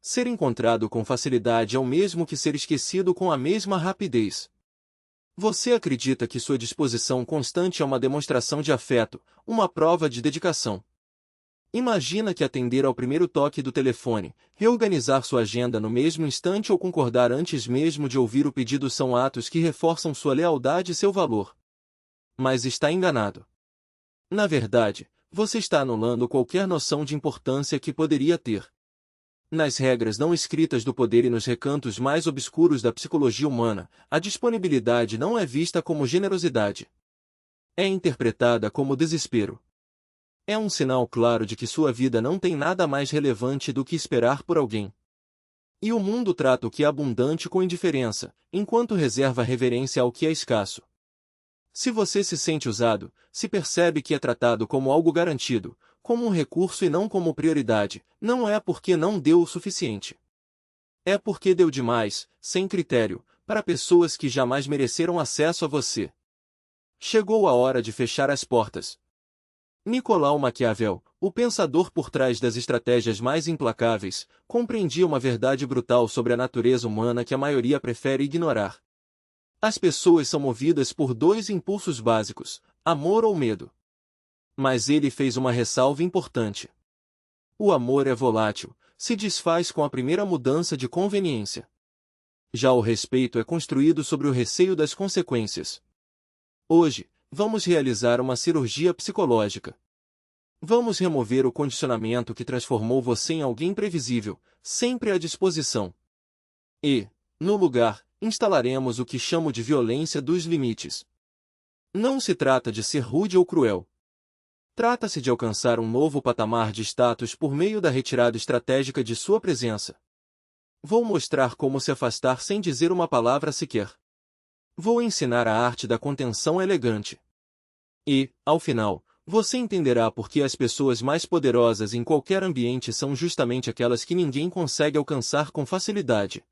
Ser encontrado com facilidade é o mesmo que ser esquecido com a mesma rapidez. Você acredita que sua disposição constante é uma demonstração de afeto, uma prova de dedicação. Imagina que atender ao primeiro toque do telefone, reorganizar sua agenda no mesmo instante ou concordar antes mesmo de ouvir o pedido são atos que reforçam sua lealdade e seu valor. Mas está enganado. Na verdade, você está anulando qualquer noção de importância que poderia ter. Nas regras não escritas do poder e nos recantos mais obscuros da psicologia humana, a disponibilidade não é vista como generosidade. É interpretada como desespero. É um sinal claro de que sua vida não tem nada mais relevante do que esperar por alguém. E o mundo trata o que é abundante com indiferença, enquanto reserva reverência ao que é escasso. Se você se sente usado, se percebe que é tratado como algo garantido, como um recurso e não como prioridade, não é porque não deu o suficiente. É porque deu demais, sem critério, para pessoas que jamais mereceram acesso a você. Chegou a hora de fechar as portas. Nicolau Maquiavel, o pensador por trás das estratégias mais implacáveis, compreendia uma verdade brutal sobre a natureza humana que a maioria prefere ignorar. As pessoas são movidas por dois impulsos básicos, amor ou medo. Mas ele fez uma ressalva importante. O amor é volátil, se desfaz com a primeira mudança de conveniência. Já o respeito é construído sobre o receio das consequências. Hoje, vamos realizar uma cirurgia psicológica. Vamos remover o condicionamento que transformou você em alguém previsível, sempre à disposição. E, no lugar, instalaremos o que chamo de violência dos limites. Não se trata de ser rude ou cruel. Trata-se de alcançar um novo patamar de status por meio da retirada estratégica de sua presença. Vou mostrar como se afastar sem dizer uma palavra sequer. Vou ensinar a arte da contenção elegante. E, ao final, você entenderá por que as pessoas mais poderosas em qualquer ambiente são justamente aquelas que ninguém consegue alcançar com facilidade.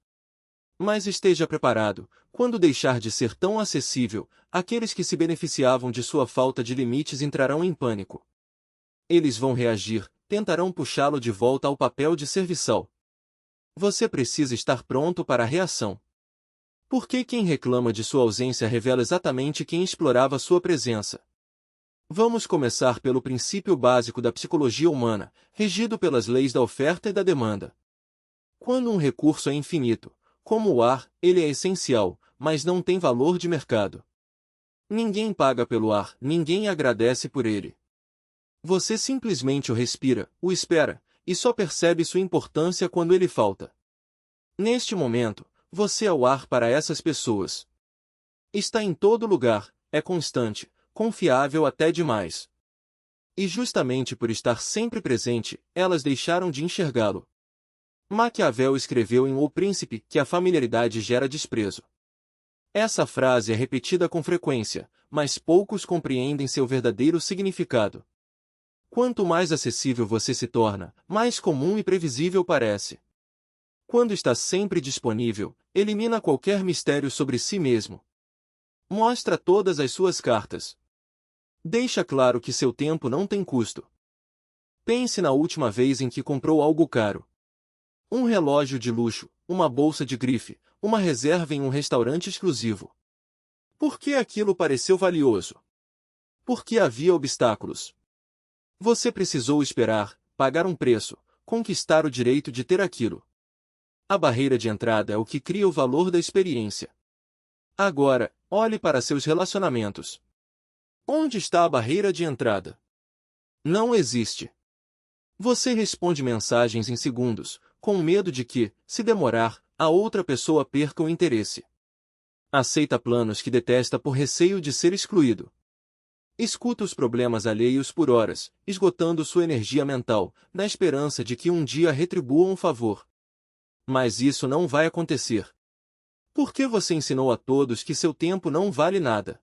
Mas esteja preparado, quando deixar de ser tão acessível, aqueles que se beneficiavam de sua falta de limites entrarão em pânico. Eles vão reagir, tentarão puxá-lo de volta ao papel de serviçal. Você precisa estar pronto para a reação. Porque quem reclama de sua ausência revela exatamente quem explorava sua presença. Vamos começar pelo princípio básico da psicologia humana, regido pelas leis da oferta e da demanda. Quando um recurso é infinito, como o ar, ele é essencial, mas não tem valor de mercado. Ninguém paga pelo ar, ninguém agradece por ele. Você simplesmente o respira, o espera, e só percebe sua importância quando ele falta. Neste momento, você é o ar para essas pessoas. Está em todo lugar, é constante, confiável até demais. E justamente por estar sempre presente, elas deixaram de enxergá-lo. Maquiavel escreveu em O Príncipe que a familiaridade gera desprezo. Essa frase é repetida com frequência, mas poucos compreendem seu verdadeiro significado. Quanto mais acessível você se torna, mais comum e previsível parece. Quando está sempre disponível, elimina qualquer mistério sobre si mesmo. Mostra todas as suas cartas. Deixa claro que seu tempo não tem custo. Pense na última vez em que comprou algo caro. Um relógio de luxo, uma bolsa de grife, uma reserva em um restaurante exclusivo. Por que aquilo pareceu valioso? Porque havia obstáculos. Você precisou esperar, pagar um preço, conquistar o direito de ter aquilo. A barreira de entrada é o que cria o valor da experiência. Agora, olhe para seus relacionamentos. Onde está a barreira de entrada? Não existe. Você responde mensagens em segundos, com medo de que, se demorar, a outra pessoa perca o interesse. Aceita planos que detesta por receio de ser excluído. Escuta os problemas alheios por horas, esgotando sua energia mental, na esperança de que um dia retribuam um favor. Mas isso não vai acontecer. Por que você ensinou a todos que seu tempo não vale nada?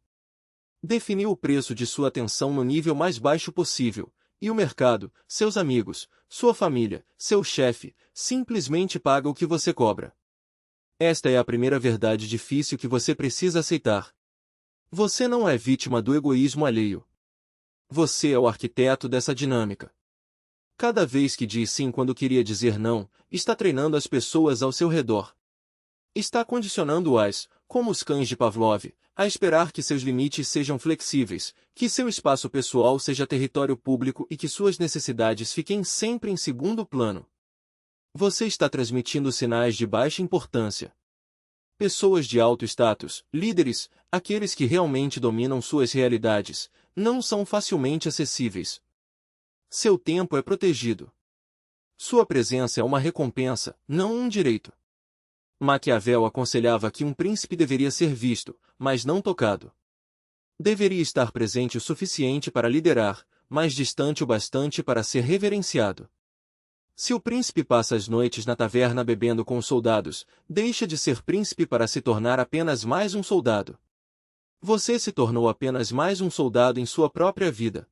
Definiu o preço de sua atenção no nível mais baixo possível, e o mercado, seus amigos, sua família, seu chefe, simplesmente paga o que você cobra. Esta é a primeira verdade difícil que você precisa aceitar. Você não é vítima do egoísmo alheio. Você é o arquiteto dessa dinâmica. Cada vez que diz sim quando queria dizer não, está treinando as pessoas ao seu redor. Está condicionando-as, como os cães de Pavlov, a esperar que seus limites sejam flexíveis, que seu espaço pessoal seja território público e que suas necessidades fiquem sempre em segundo plano. Você está transmitindo sinais de baixa importância. Pessoas de alto status, líderes, aqueles que realmente dominam suas realidades, não são facilmente acessíveis. Seu tempo é protegido. Sua presença é uma recompensa, não um direito. Maquiavel aconselhava que um príncipe deveria ser visto, mas não tocado. Deveria estar presente o suficiente para liderar, mas distante o bastante para ser reverenciado. Se o príncipe passa as noites na taverna bebendo com os soldados, deixa de ser príncipe para se tornar apenas mais um soldado. Você se tornou apenas mais um soldado em sua própria vida.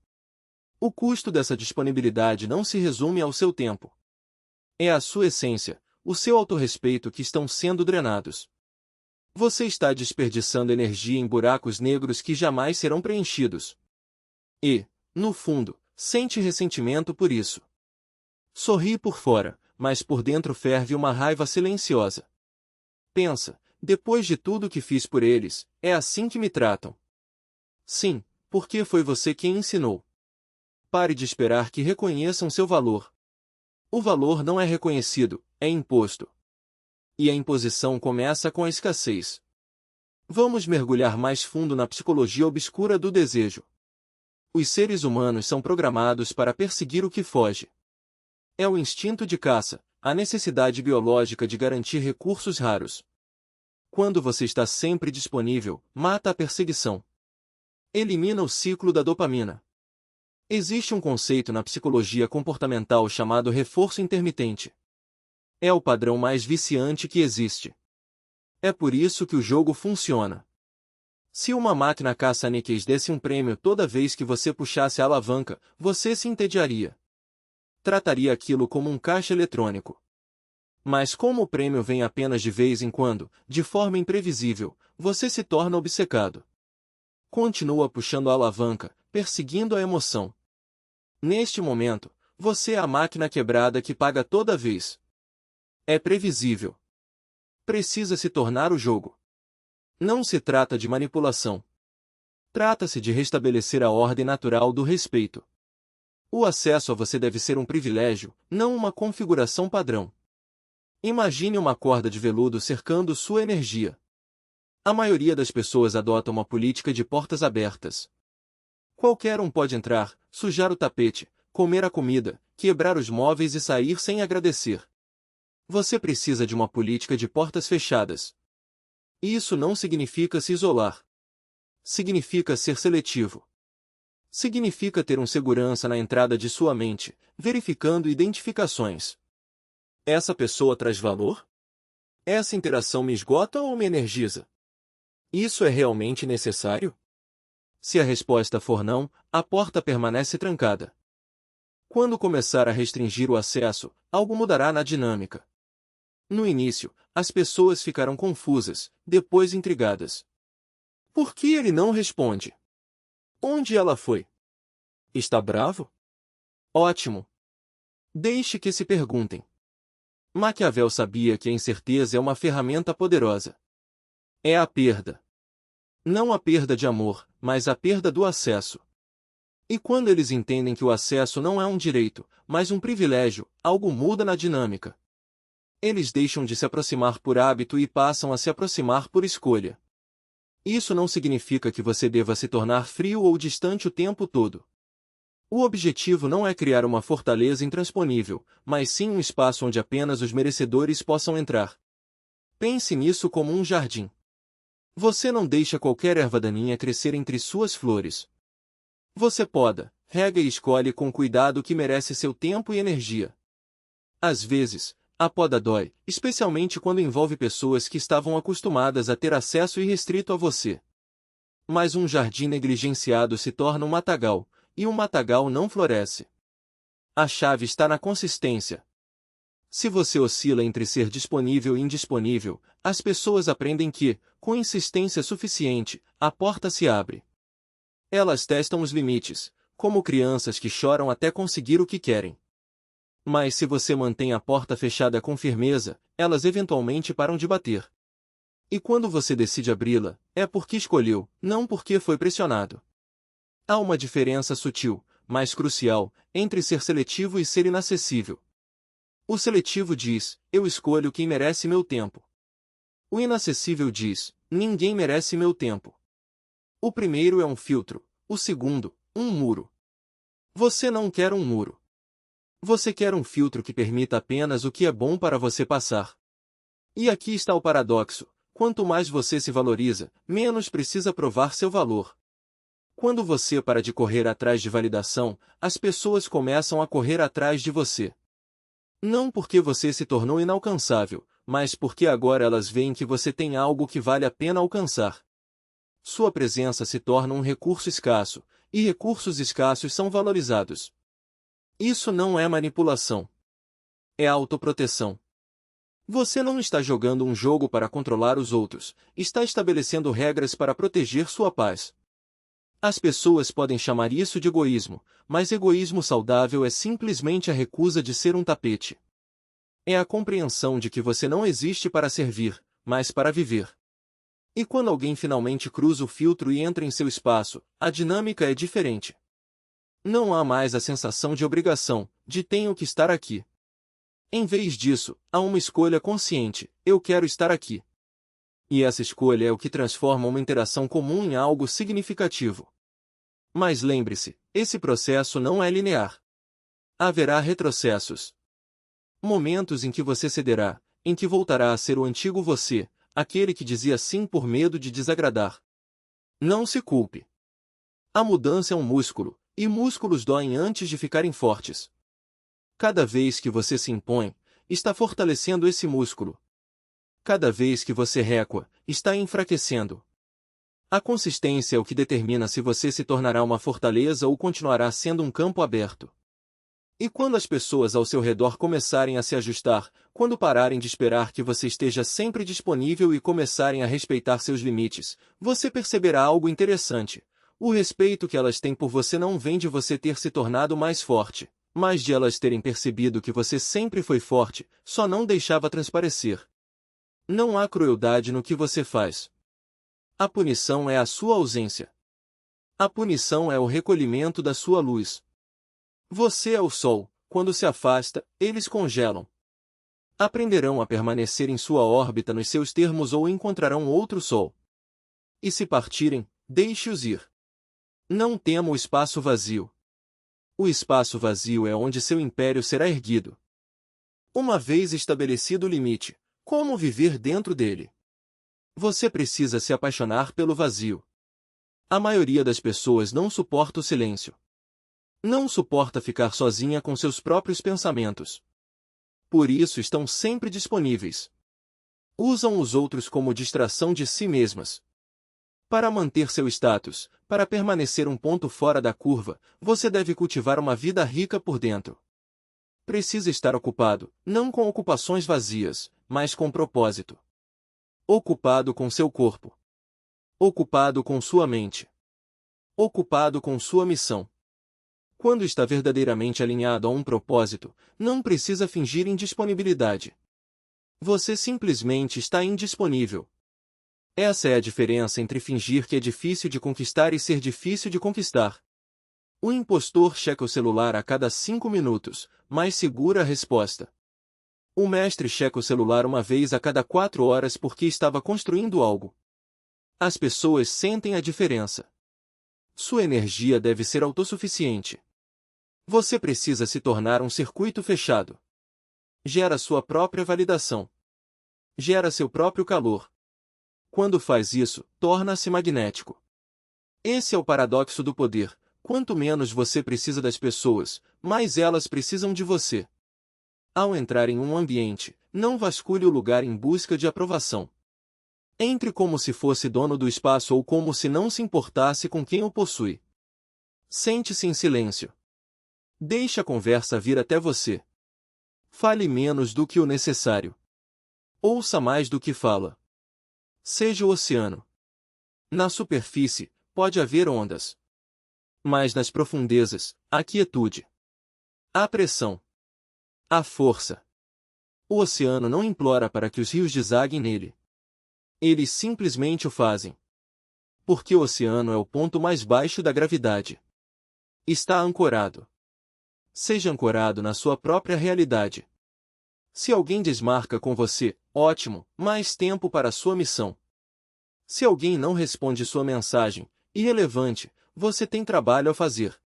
O custo dessa disponibilidade não se resume ao seu tempo. É a sua essência, o seu autorrespeito que estão sendo drenados. Você está desperdiçando energia em buracos negros que jamais serão preenchidos. E, no fundo, sente ressentimento por isso. Sorri por fora, mas por dentro ferve uma raiva silenciosa. Pensa, depois de tudo que fiz por eles, é assim que me tratam. Sim, porque foi você quem ensinou. Pare de esperar que reconheçam seu valor. O valor não é reconhecido, é imposto. E a imposição começa com a escassez. Vamos mergulhar mais fundo na psicologia obscura do desejo. Os seres humanos são programados para perseguir o que foge. É o instinto de caça, a necessidade biológica de garantir recursos raros. Quando você está sempre disponível, mata a perseguição. Elimina o ciclo da dopamina. Existe um conceito na psicologia comportamental chamado reforço intermitente. É o padrão mais viciante que existe. É por isso que o jogo funciona. Se uma máquina caça-níqueis desse um prêmio toda vez que você puxasse a alavanca, você se entediaria. Trataria aquilo como um caixa eletrônico. Mas como o prêmio vem apenas de vez em quando, de forma imprevisível, você se torna obcecado. Continua puxando a alavanca, perseguindo a emoção. Neste momento, você é a máquina quebrada que paga toda vez. É previsível. Precisa se tornar o jogo. Não se trata de manipulação. Trata-se de restabelecer a ordem natural do respeito. O acesso a você deve ser um privilégio, não uma configuração padrão. Imagine uma corda de veludo cercando sua energia. A maioria das pessoas adota uma política de portas abertas. Qualquer um pode entrar, sujar o tapete, comer a comida, quebrar os móveis e sair sem agradecer. Você precisa de uma política de portas fechadas. Isso não significa se isolar. Significa ser seletivo. Significa ter um segurança na entrada de sua mente, verificando identificações. Essa pessoa traz valor? Essa interação me esgota ou me energiza? Isso é realmente necessário? Se a resposta for não, a porta permanece trancada. Quando começar a restringir o acesso, algo mudará na dinâmica. No início, as pessoas ficarão confusas, depois intrigadas. Por que ele não responde? Onde ela foi? Está bravo? Ótimo. Deixe que se perguntem. Maquiavel sabia que a incerteza é uma ferramenta poderosa. É a perda. Não a perda de amor, mas a perda do acesso. E quando eles entendem que o acesso não é um direito, mas um privilégio, algo muda na dinâmica. Eles deixam de se aproximar por hábito e passam a se aproximar por escolha. Isso não significa que você deva se tornar frio ou distante o tempo todo. O objetivo não é criar uma fortaleza intransponível, mas sim um espaço onde apenas os merecedores possam entrar. Pense nisso como um jardim. Você não deixa qualquer erva daninha crescer entre suas flores. Você poda, rega e escolhe com cuidado o que merece seu tempo e energia. Às vezes, a poda dói, especialmente quando envolve pessoas que estavam acostumadas a ter acesso irrestrito a você. Mas um jardim negligenciado se torna um matagal, e um matagal não floresce. A chave está na consistência. Se você oscila entre ser disponível e indisponível, as pessoas aprendem que, com insistência suficiente, a porta se abre. Elas testam os limites, como crianças que choram até conseguir o que querem. Mas se você mantém a porta fechada com firmeza, elas eventualmente param de bater. E quando você decide abri-la, é porque escolheu, não porque foi pressionado. Há uma diferença sutil, mas crucial, entre ser seletivo e ser inacessível. O seletivo diz, eu escolho quem merece meu tempo. O inacessível diz, ninguém merece meu tempo. O primeiro é um filtro, o segundo, um muro. Você não quer um muro. Você quer um filtro que permita apenas o que é bom para você passar. E aqui está o paradoxo: quanto mais você se valoriza, menos precisa provar seu valor. Quando você para de correr atrás de validação, as pessoas começam a correr atrás de você. Não porque você se tornou inalcançável, mas porque agora elas veem que você tem algo que vale a pena alcançar. Sua presença se torna um recurso escasso, e recursos escassos são valorizados. Isso não é manipulação. É autoproteção. Você não está jogando um jogo para controlar os outros, está estabelecendo regras para proteger sua paz. As pessoas podem chamar isso de egoísmo, mas egoísmo saudável é simplesmente a recusa de ser um tapete. É a compreensão de que você não existe para servir, mas para viver. E quando alguém finalmente cruza o filtro e entra em seu espaço, a dinâmica é diferente. Não há mais a sensação de obrigação, de tenho que estar aqui. Em vez disso, há uma escolha consciente, eu quero estar aqui. E essa escolha é o que transforma uma interação comum em algo significativo. Mas lembre-se, esse processo não é linear. Haverá retrocessos. Momentos em que você cederá, em que voltará a ser o antigo você, aquele que dizia sim por medo de desagradar. Não se culpe. A mudança é um músculo, e músculos doem antes de ficarem fortes. Cada vez que você se impõe, está fortalecendo esse músculo. Cada vez que você recua, está enfraquecendo. A consistência é o que determina se você se tornará uma fortaleza ou continuará sendo um campo aberto. E quando as pessoas ao seu redor começarem a se ajustar, quando pararem de esperar que você esteja sempre disponível e começarem a respeitar seus limites, você perceberá algo interessante. O respeito que elas têm por você não vem de você ter se tornado mais forte, mas de elas terem percebido que você sempre foi forte, só não deixava transparecer. Não há crueldade no que você faz. A punição é a sua ausência. A punição é o recolhimento da sua luz. Você é o sol, quando se afasta, eles congelam. Aprenderão a permanecer em sua órbita nos seus termos ou encontrarão outro sol. E se partirem, deixe-os ir. Não tema o espaço vazio. O espaço vazio é onde seu império será erguido. Uma vez estabelecido o limite, como viver dentro dele? Você precisa se apaixonar pelo vazio. A maioria das pessoas não suporta o silêncio. Não suporta ficar sozinha com seus próprios pensamentos. Por isso estão sempre disponíveis. Usam os outros como distração de si mesmas. Para manter seu status, para permanecer um ponto fora da curva, você deve cultivar uma vida rica por dentro. Precisa estar ocupado, não com ocupações vazias, mas com propósito. Ocupado com seu corpo. Ocupado com sua mente. Ocupado com sua missão. Quando está verdadeiramente alinhado a um propósito, não precisa fingir indisponibilidade. Você simplesmente está indisponível. Essa é a diferença entre fingir que é difícil de conquistar e ser difícil de conquistar. O impostor checa o celular a cada 5 minutos, mas segura a resposta. O mestre checa o celular uma vez a cada 4 horas porque estava construindo algo. As pessoas sentem a diferença. Sua energia deve ser autossuficiente. Você precisa se tornar um circuito fechado. Gera sua própria validação. Gera seu próprio calor. Quando faz isso, torna-se magnético. Esse é o paradoxo do poder. Quanto menos você precisa das pessoas, mais elas precisam de você. Ao entrar em um ambiente, não vasculhe o lugar em busca de aprovação. Entre como se fosse dono do espaço ou como se não se importasse com quem o possui. Sente-se em silêncio. Deixe a conversa vir até você. Fale menos do que o necessário. Ouça mais do que fala. Seja o oceano. Na superfície, pode haver ondas. Mas nas profundezas, há quietude. Há pressão. A força. O oceano não implora para que os rios desaguem nele. Eles simplesmente o fazem. Porque o oceano é o ponto mais baixo da gravidade. Está ancorado. Seja ancorado na sua própria realidade. Se alguém desmarca com você, ótimo, mais tempo para a sua missão. Se alguém não responde sua mensagem, irrelevante, você tem trabalho a fazer.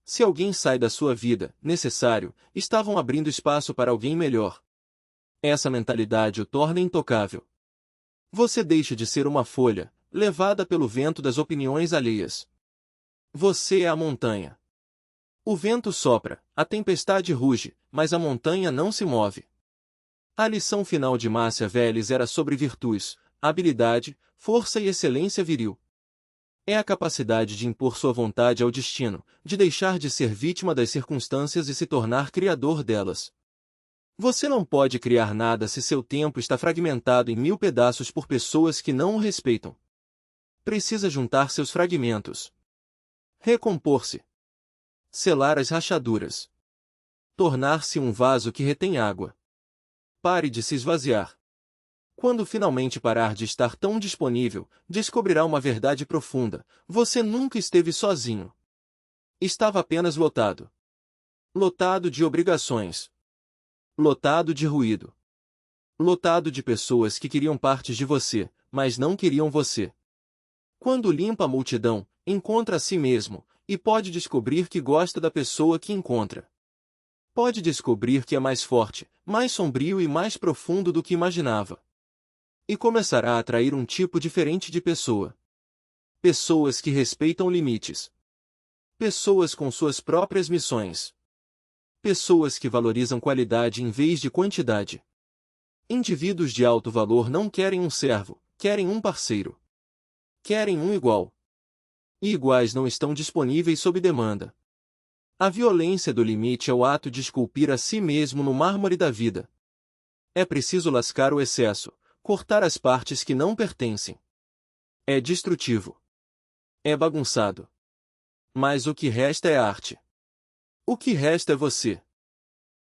Se alguém sai da sua vida, necessário, estavam abrindo espaço para alguém melhor. Essa mentalidade o torna intocável. Você deixa de ser uma folha, levada pelo vento das opiniões alheias. Você é a montanha. O vento sopra, a tempestade ruge, mas a montanha não se move. A lição final de Machiavelli era sobre virtudes, habilidade, força e excelência viril. É a capacidade de impor sua vontade ao destino, de deixar de ser vítima das circunstâncias e se tornar criador delas. Você não pode criar nada se seu tempo está fragmentado em 1000 pedaços por pessoas que não o respeitam. Precisa juntar seus fragmentos. Recompor-se. Selar as rachaduras. Tornar-se um vaso que retém água. Pare de se esvaziar. Quando finalmente parar de estar tão disponível, descobrirá uma verdade profunda: você nunca esteve sozinho. Estava apenas lotado. Lotado de obrigações. Lotado de ruído. Lotado de pessoas que queriam partes de você, mas não queriam você. Quando limpa a multidão, encontra a si mesmo, e pode descobrir que gosta da pessoa que encontra. Pode descobrir que é mais forte, mais sombrio e mais profundo do que imaginava. E começará a atrair um tipo diferente de pessoa. Pessoas que respeitam limites. Pessoas com suas próprias missões. Pessoas que valorizam qualidade em vez de quantidade. Indivíduos de alto valor não querem um servo, querem um parceiro. Querem um igual. E iguais não estão disponíveis sob demanda. A violência do limite é o ato de esculpir a si mesmo no mármore da vida. É preciso lascar o excesso, cortar as partes que não pertencem. É destrutivo. É bagunçado. Mas o que resta é arte. O que resta é você.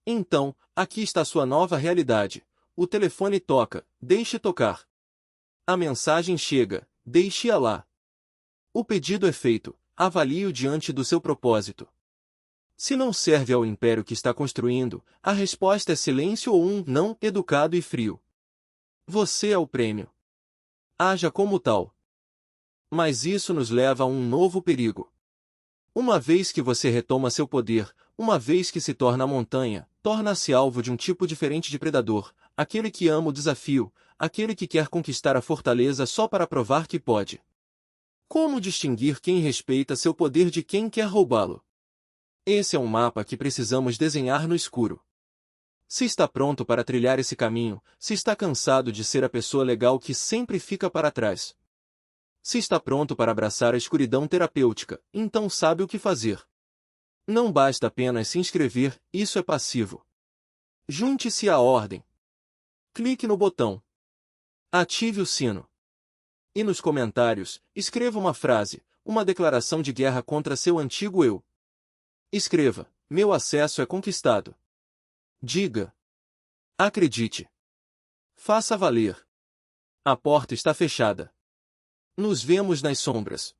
Então, aqui está sua nova realidade. O telefone toca, deixe tocar. A mensagem chega, deixe-a lá. O pedido é feito, avalie-o diante do seu propósito. Se não serve ao império que está construindo, a resposta é silêncio ou um não educado e frio. Você é o prêmio. Haja como tal. Mas isso nos leva a um novo perigo. Uma vez que você retoma seu poder, uma vez que se torna a montanha, torna-se alvo de um tipo diferente de predador, aquele que ama o desafio, aquele que quer conquistar a fortaleza só para provar que pode. Como distinguir quem respeita seu poder de quem quer roubá-lo? Esse é um mapa que precisamos desenhar no escuro. Se está pronto para trilhar esse caminho, se está cansado de ser a pessoa legal que sempre fica para trás. Se está pronto para abraçar a escuridão terapêutica, então sabe o que fazer. Não basta apenas se inscrever, isso é passivo. Junte-se à ordem. Clique no botão. Ative o sino. E nos comentários, escreva uma frase, uma declaração de guerra contra seu antigo eu. Escreva: meu acesso é conquistado. Diga: acredite. Faça valer. A porta está fechada. Nos vemos nas sombras.